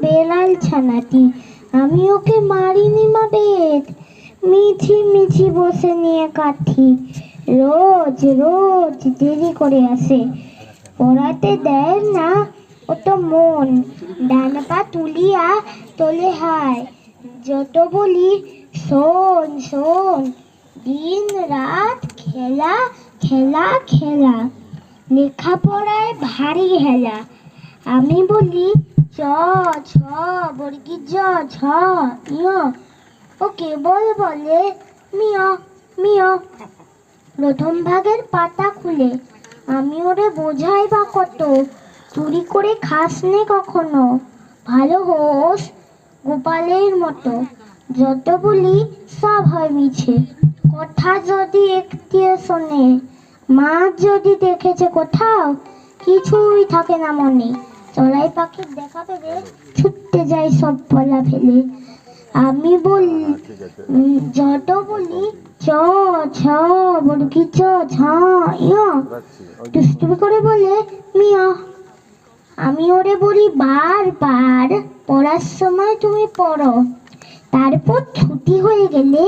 বেড়াল ছানাটি, আমি ওকে মারিনি মা বেদ, মিছি মিছি বসে নিয়ে কাঠি, রোজ রোজ দেরি করে আসে, পড়াতে দেয় না ও তো মন, ডান পা তুলিয়া তোলে হায়, যত বলি শোন শোন, দিন রাত খেলা খেলা খেলা, লেখাপড়ায় ভারী হেলা, আমি বলি চ ছ বর্গি জ ঝ ইয়, ও কেবল বলে মিয় মিয়। প্রথম ভাগের পাতা খুলে আমি ওরে বোঝাই বা কত, চুরি করে খাস নে কখনো, ভালো হোস গোপালের মতো, যত বলি সব হয় মিছে, কথা যদি একটিও শোনে, মা যদি দেখেছে কোথাও, কিছুই থাকে না মনে, চড়াই পাখির দেখা পেলে ছুটতে যায় সব বলা ফেলে, আমি বলি যত বলি চ ছ বর্গি চ ঝ ইয়, দুষ্টুমি করে বলে মিয়। আমি ওরে বলি বারবার, পড়ার সময় তুমি পড়ো, তারপর ছুটি হয়ে গেলে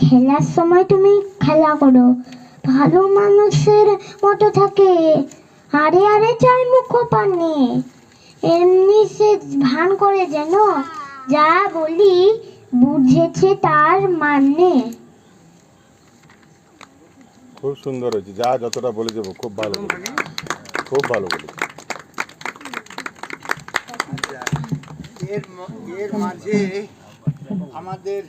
খেলার সময় তুমি খেলা করো, ভালো মানুষের মতো থাকে, আরে আরে চাই মুখ পানে, এমনি সে ভান করে যেন যা বলি বুঝেছে তার মানে। খুব সুন্দর হয়েছে, যা যতটা বলেছে খুব ভালো বলেছে, খুব ভালো বলেছে। এর মাঝে আমাদের